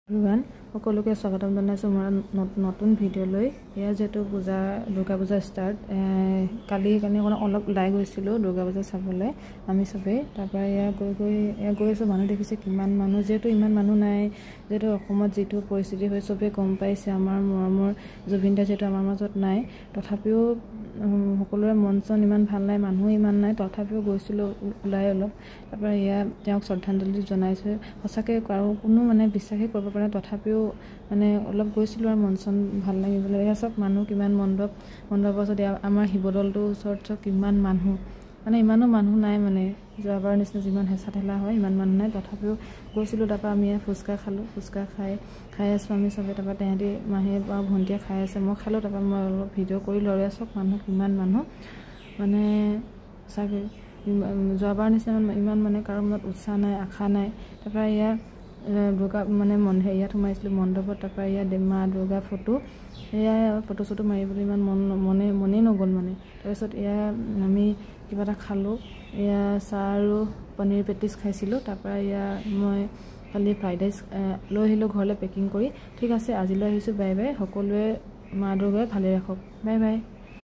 Everyone সকলোকে স্বাগতম জনাইছোঁ মোৰ নতুন ভিডিঅ'লৈ। এয়া যিহেতু দুৰ্গা পূজা ষ্টাৰ্ট কালি সেইকাৰণে অলপ ওলাই গৈছিলোঁ দুৰ্গা পূজা চাবলৈ আমি চবেই। তাৰপৰা গৈ আছোঁ, মানুহ দেখিছে কিমান মানুহ, যিহেতু ইমান মানুহ নাই, যিহেতু অসমত যিটো পৰিস্থিতি হৈ চবেই গম পাইছে। আমাৰ মৰমৰ জুবিন দা যিহেতু আমাৰ মাজত নাই, তথাপিও সকলোৰে মন চন ইমান ভাল নাই, মানুহ ইমান নাই, তথাপিও গৈছিলোঁ ওলাই অলপ। তাৰপৰা তেওঁক শ্ৰদ্ধাঞ্জলি জনাইছোঁ। সঁচাকৈ কোনো বিশ্বাসেই কৰিব পৰা নাই, তথাপিও অলপ গৈছিলোঁ আৰু মন চন ভাল লাগিবলৈ। এয়া চব মানুহ কিমান মণ্ডপৰ ওচৰত, আমাৰ শিৱদৌলটোৰ ওচৰত চব কিমান মানুহ, ইমানো মানুহ নাই, যোৱাবাৰ নিচিনা যিমান হেঁচা ঠেলা হয় ইমান মানুহ নাই, তথাপিও গৈছিলোঁ। তাৰপৰা আমি ফুচকা খালোঁ, ফুচকা খাই আছোঁ আমি চবেই। তাৰপৰা তেহেঁতি মাহীয়ে আৰু ভণ্টিয়ে খাই আছে, মই খালোঁ। তাৰপৰা মই অলপ ভিডিঅ' কৰিলোঁ আৰু চব মানুহ কিমান মানুহ, চাগে যোৱাবাৰ নিচিনা ইমান কাৰো মনত উৎসাহ নাই, আশা নাই। তাৰপৰা দুৰ্গা ইয়াত সোমাইছিলোঁ মণ্ডপত। তাৰপৰা মা দুৰ্গা ফটো, ফটো চটো মাৰিবলৈ ইমান মনেই নগ'ল। তাৰপিছত আমি কিবা এটা খালোঁ, চাহ আৰু পনীৰ পেটিছ খাইছিলোঁ। তাৰপৰা মই কালি ফ্ৰাইড ৰাইচ লৈ আহিলোঁ ঘৰলৈ পেকিং কৰি। ঠিক আছে, আজিলৈ আহিছোঁ, বাই বাই। সকলোৱে মা দুৰ্গাই ভালে ৰাখক, বাই বাই।